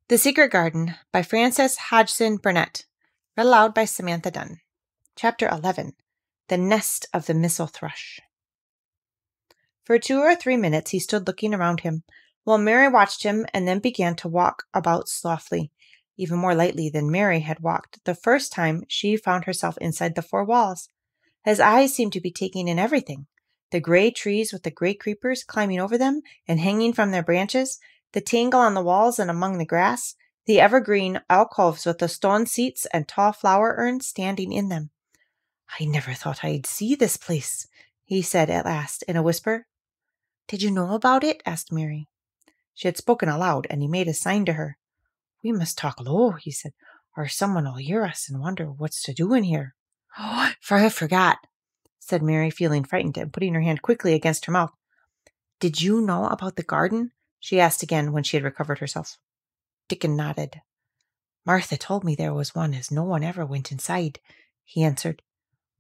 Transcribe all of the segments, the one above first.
The Secret Garden by Frances Hodgson Burnett. Read aloud by Samantha Dunn. Chapter 11. The Nest of the Missel Thrush. For 2 or 3 minutes he stood looking around him, while Mary watched him and then began to walk about softly, even more lightly than Mary had walked the first time she found herself inside the 4 walls. His eyes seemed to be taking in everything. The gray trees with the gray creepers climbing over them and hanging from their branches, the tangle on the walls and among the grass, the evergreen alcoves with the stone seats and tall flower urns standing in them. "I never thought I'd see this place," he said at last in a whisper. "Did you know about it?" asked Mary. She had spoken aloud, and he made a sign to her. "We must talk low," he said, "or someone will hear us and wonder what's to do in here." "Oh, I forgot," said Mary, feeling frightened and putting her hand quickly against her mouth. "Did you know about the garden?" she asked again when she had recovered herself. Dickon nodded. "Martha told me there was one, as no one ever went inside," he answered.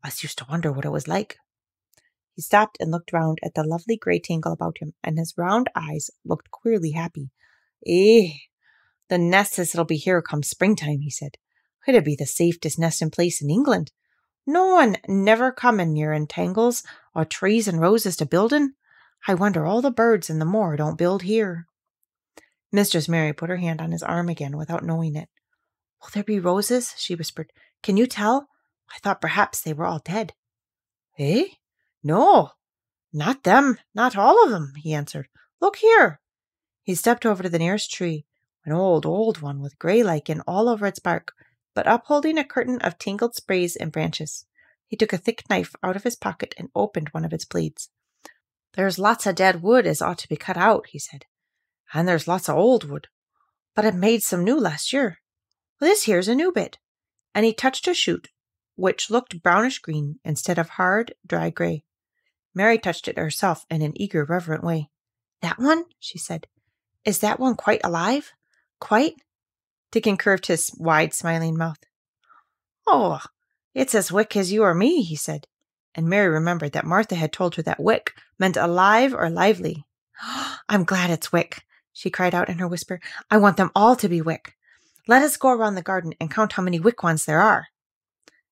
"Us used to wonder what it was like." He stopped and looked round at the lovely grey tangle about him, and his round eyes looked queerly happy. The nest as it'll be here come springtime," he said. "It'll be the safest nesting place in England. No one never comin' near in tangles or trees and roses to buildin'. I wonder all the birds in the moor don't build here." Mistress Mary put her hand on his arm again without knowing it. "Will there be roses?" she whispered. "Can you tell? I thought perhaps they were all dead." "No, not them, not all of them," he answered. "Look here." He stepped over to the nearest tree, an old one with grey lichen all over its bark, but upholding a curtain of tangled sprays and branches. He took a thick knife out of his pocket and opened one of its blades. "There's lots of dead wood as ought to be cut out," he said. "And there's lots of old wood. But I made some new last year. Well, this here's a new bit." And he touched a shoot, which looked brownish green instead of hard, dry grey. Mary touched it herself in an eager, reverent way. "That one?" she said. "Is that one quite alive? Quite?" Dickon curved his wide, smiling mouth. "Oh, it's as wick as you or me," he said. And Mary remembered that Martha had told her that wick meant alive or lively. "I'm glad it's wick," she cried out in her whisper. "I want them all to be wick. Let us go around the garden and count how many wick ones there are."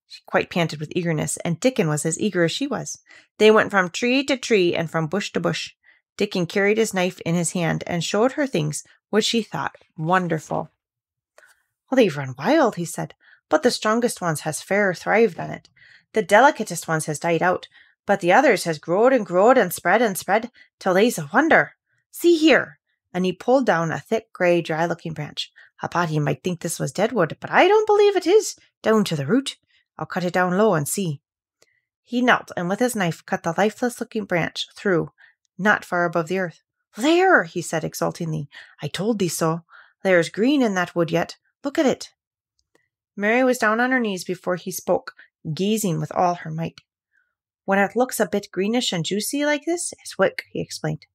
She quite panted with eagerness, and Dickon was as eager as she was. They went from tree to tree and from bush to bush. Dickon carried his knife in his hand and showed her things which she thought wonderful. "Well, they've run wild," he said, "but the strongest ones has fair thrived on it. The delicatest ones has died out, but the others has growed and spread till they's a wonder. See here," and he pulled down a thick, grey, dry-looking branch. "A body might think this was dead wood, but I don't believe it is, down to the root. I'll cut it down low and see." He knelt and with his knife cut the lifeless-looking branch through, not far above the earth. "There," he said exultingly. "I told thee so. There's green in that wood yet. Look at it." Mary was down on her knees before he spoke, gazing with all her might. "When it looks a bit greenish and juicy like this, it's wick," he explained.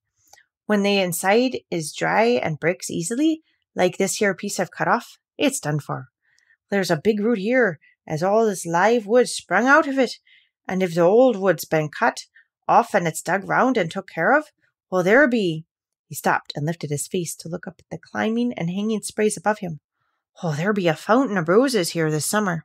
"When the inside is dry and breaks easily, like this here piece I've cut off, it's done for. There's a big root here, as all this live wood sprung out of it, and if the old wood's been cut off and it's dug round and took care of, well, there be—" He stopped and lifted his face to look up at the climbing and hanging sprays above him. "Oh, there be a fountain of roses here this summer."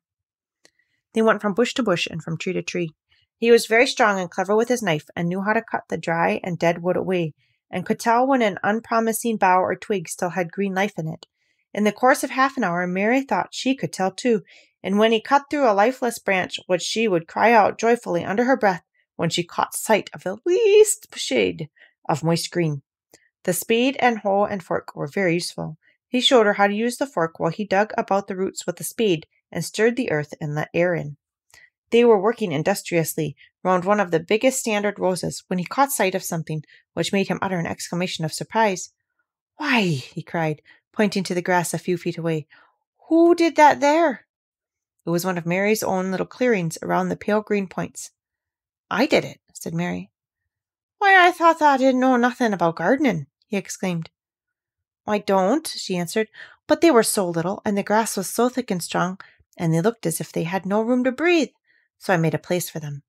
They went from bush to bush and from tree to tree. He was very strong and clever with his knife, and knew how to cut the dry and dead wood away, and could tell when an unpromising bough or twig still had green life in it. In the course of half an hour, Mary thought she could tell too, and when he cut through a lifeless branch, which she would cry out joyfully under her breath when she caught sight of the least shade of moist green. The spade and hoe and fork were very useful. He showed her how to use the fork while he dug about the roots with the spade and stirred the earth and let air in. They were working industriously round one of the biggest standard roses when he caught sight of something which made him utter an exclamation of surprise. "Why," he cried, pointing to the grass a few feet away, "who did that there?" It was one of Mary's own little clearings around the pale green points. "I did it," said Mary. "Why, I thought I didn't know nothing about gardening," he exclaimed. "I don't," she answered, "but they were so little, and the grass was so thick and strong, and they looked as if they had no room to breathe, so I made a place for them.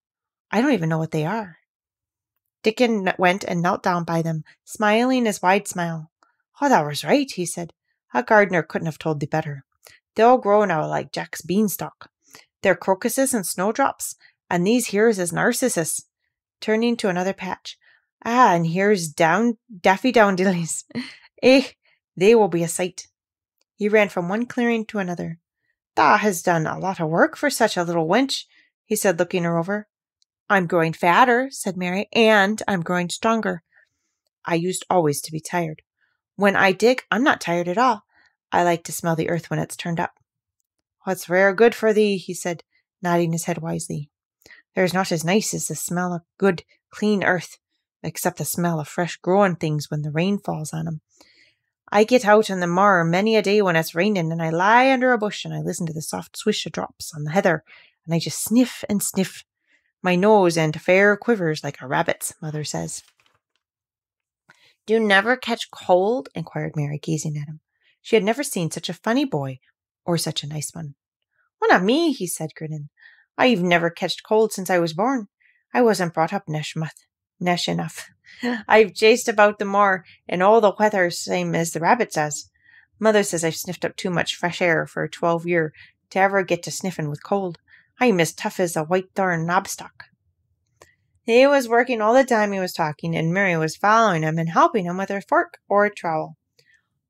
I don't even know what they are." Dickon went and knelt down by them, smiling his wide smile. "Oh, that was right," he said. A gardener couldn't have told thee better. They all grow now like Jack's beanstalk. They're crocuses and snowdrops, and these here's is narcissus," turning to another patch. "Ah, and here's daffydowndillys. Eh, they will be a sight." He ran from one clearing to another. "Thou has done a lot of work for such a little wench," he said, looking her over. "I'm growing fatter," said Mary, "and I'm growing stronger. I used always to be tired. When I dig, I'm not tired at all. I like to smell the earth when it's turned up." "What's rare good for thee," he said, nodding his head wisely. "There's not as nice as the smell of good, clean earth, except the smell of fresh growing things when the rain falls on 'em. I get out in the moor many a day when it's raining, and I lie under a bush and I listen to the soft swish of drops on the heather, and I just sniff and sniff. My nose and fair quivers like a rabbit's, Mother says." "Do you never catch cold?" inquired Mary, gazing at him. She had never seen such a funny boy, or such a nice one. "Well, not me," he said, grinning. "I've never catched cold since I was born. I wasn't brought up nesh enough. I've chased about the moor in all the weather same as the rabbits has. Mother says I've sniffed up too much fresh air for 12 year to ever get to sniffing with cold. I'm as tough as a white-thorn knobstock." He was working all the time he was talking, and Mary was following him and helping him with her fork or a trowel.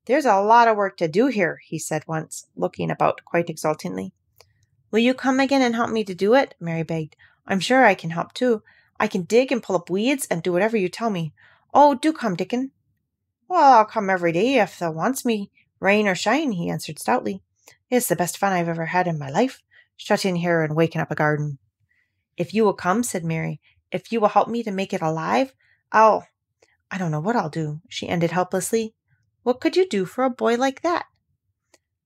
"There's a lot of work to do here," he said once, looking about quite exultantly. "Will you come again and help me to do it?" Mary begged. "I'm sure I can help too. I can dig and pull up weeds and do whatever you tell me. Oh, do come, Dickon." "Well, I'll come every day if thou wants me, rain or shine," he answered stoutly. "It's the best fun I've ever had in my life, shut in here and waking up a garden." "If you will come," said Mary, "if you will help me to make it alive, I don't know what I'll do," she ended helplessly. "What could you do for a boy like that?"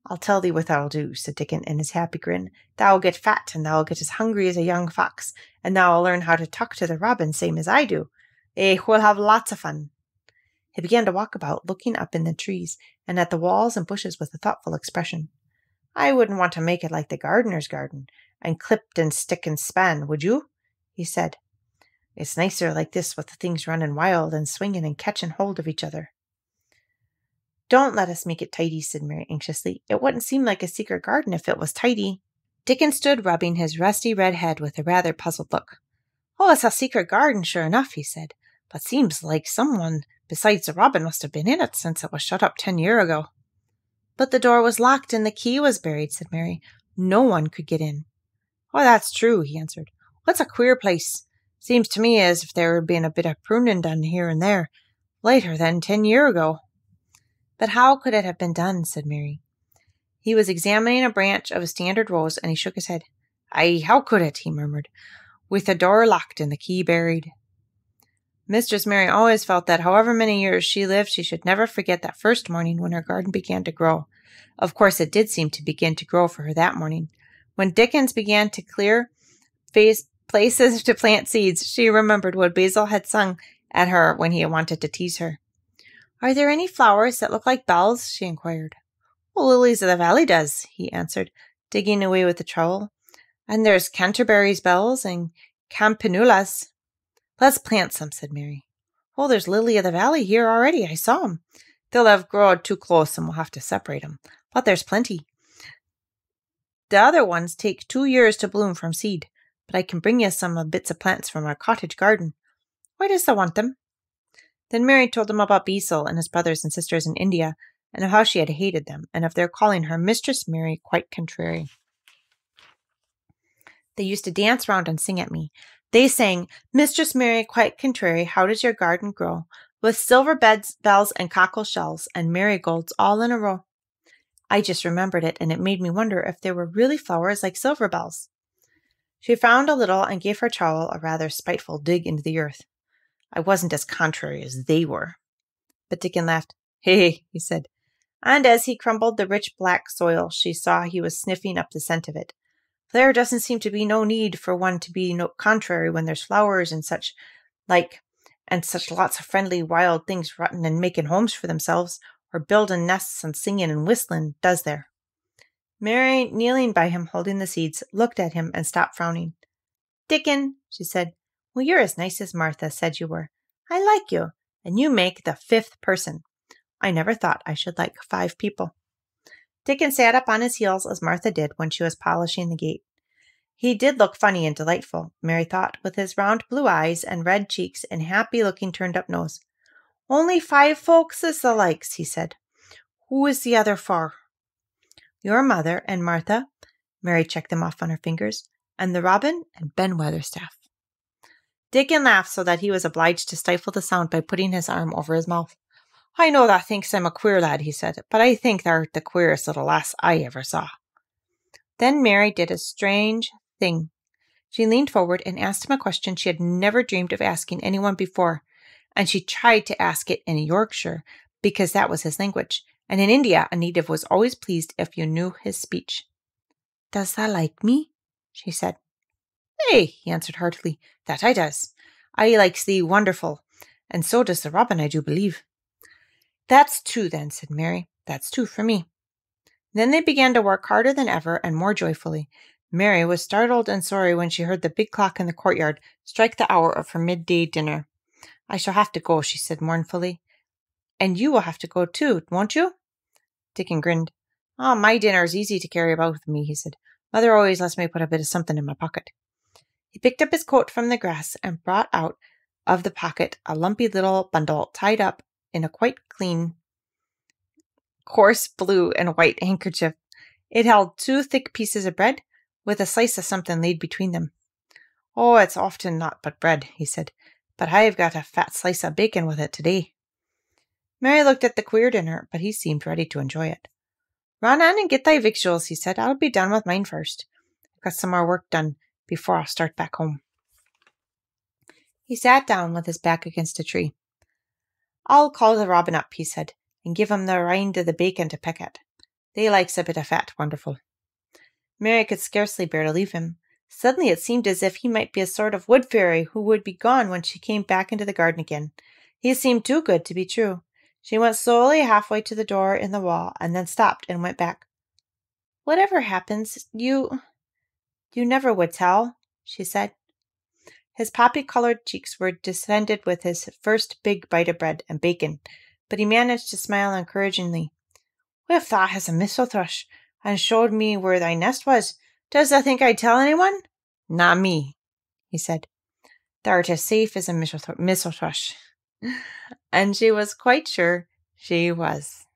"I'll tell thee what thou'll do," said Dickon in his happy grin. "Thou'll get fat, and thou'll get as hungry as a young fox, and thou'll learn how to talk to the robin same as I do. We'll have lots of fun." He began to walk about, looking up in the trees and at the walls and bushes with a thoughtful expression. "I wouldn't want to make it like the gardener's garden, and clipped and stick and span, would you?" he said. "It's nicer like this with the things running wild and swinging and catching hold of each other." "Don't let us make it tidy," said Mary anxiously. "It wouldn't seem like a secret garden if it was tidy." Dickon stood rubbing his rusty red head with a rather puzzled look. "Oh, it's a secret garden, sure enough," he said. "But seems like someone besides the robin must have been in it since it was shut up 10 years ago." "But the door was locked and the key was buried," said Mary. "No one could get in." "Oh, that's true," he answered. "What's a queer place? Seems to me as if there had been a bit of pruning done here and there, later than 10 years ago." "But how could it have been done?" said Mary. He was examining a branch of a standard rose, and he shook his head. "Aye, how could it?" he murmured. "With the door locked and the key buried." Mistress Mary always felt that however many years she lived, she should never forget that first morning when her garden began to grow. Of course, it did seem to begin to grow for her that morning. When Dickens began to clear places to plant seeds, she remembered what Basil had sung at her when he wanted to tease her. "Are there any flowers that look like bells?" she inquired. "Well, lilies of the valley does," he answered, digging away with the trowel. "And there's Canterbury's bells and campanulas." "Let's plant some," said Mary. "Oh, there's lily of the valley here already. I saw 'em. They'll have grown too close and we'll have to separate 'em. But there's plenty. The other ones take 2 years to bloom from seed, but I can bring you some bits of plants from our cottage garden. Why does thou want them?" Then Mary told him about Basil and his brothers and sisters in India, and of how she had hated them, and of their calling her Mistress Mary quite contrary. "They used to dance round and sing at me. They sang, 'Mistress Mary quite contrary, how does your garden grow? With silver bells and cockle shells and marigolds all in a row.' I just remembered it, and it made me wonder if there were really flowers like silver bells." She frowned a little and gave her trowel a rather spiteful dig into the earth. "I wasn't as contrary as they were." But Dickon laughed. "Hey," he said. And as he crumbled the rich black soil, she saw he was sniffing up the scent of it. "There doesn't seem to be no need for one to be no contrary when there's flowers and such lots of friendly wild things rotting and making homes for themselves, or building nests and singing and whistling, does there?" Mary, kneeling by him holding the seeds, looked at him and stopped frowning. "Dickon," she said, "well, you're as nice as Martha said you were. I like you, and you make the 5th person. I never thought I should like 5 people." Dickon sat up on his heels as Martha did when she was polishing the gate. He did look funny and delightful, Mary thought, with his round blue eyes and red cheeks and happy-looking turned-up nose. "Only 5 folks is the likes," he said. "Who is the other 4? "Your mother and Martha," Mary checked them off on her fingers, "and the robin and Ben Weatherstaff." Dickon laughed so that he was obliged to stifle the sound by putting his arm over his mouth. "I know thou thinks I'm a queer lad," he said, "but I think thou'rt the queerest little lass I ever saw." Then Mary did a strange thing. She leaned forward and asked him a question she had never dreamed of asking anyone before, and she tried to ask it in Yorkshire, because that was his language, and in India a native was always pleased if you knew his speech. "Does thou like me?" she said. "Hey," he answered heartily, "that I does. I likes thee wonderful, and so does the robin, I do believe." "That's 2 then," said Mary. "That's 2 for me." Then they began to work harder than ever and more joyfully. Mary was startled and sorry when she heard the big clock in the courtyard strike the hour of her midday dinner. "I shall have to go," she said mournfully. "And you will have to go too, won't you?" Dickon grinned. "Oh, my dinner's easy to carry about with me," he said. "Mother always lets me put a bit of something in my pocket." He picked up his coat from the grass and brought out of the pocket a lumpy little bundle tied up in a quite clean, coarse blue and white handkerchief. It held 2 thick pieces of bread, with a slice of something laid between them. "Oh, it's often naught but bread," he said, "but I've got a fat slice of bacon with it today." Mary looked at the queer dinner, but he seemed ready to enjoy it. "Run on and get thy victuals," he said. "I'll be done with mine first. I've got some more work done before I'll start back home." He sat down with his back against a tree. "I'll call the robin up," he said, "and give him the rind of the bacon to peck at. They likes a bit of fat wonderful." Mary could scarcely bear to leave him. Suddenly it seemed as if he might be a sort of wood fairy who would be gone when she came back into the garden again. He seemed too good to be true. She went slowly halfway to the door in the wall, and then stopped and went back. "Whatever happens, you never would tell," she said. His poppy-colored cheeks were distended with his first big bite of bread and bacon, but he managed to smile encouragingly. "If thou has a Missel Thrush, and showed me where thy nest was, does thou think I'd tell anyone?" "Not me," he said. "Thou'rt as safe as a Missel Thrush." And she was quite sure she was.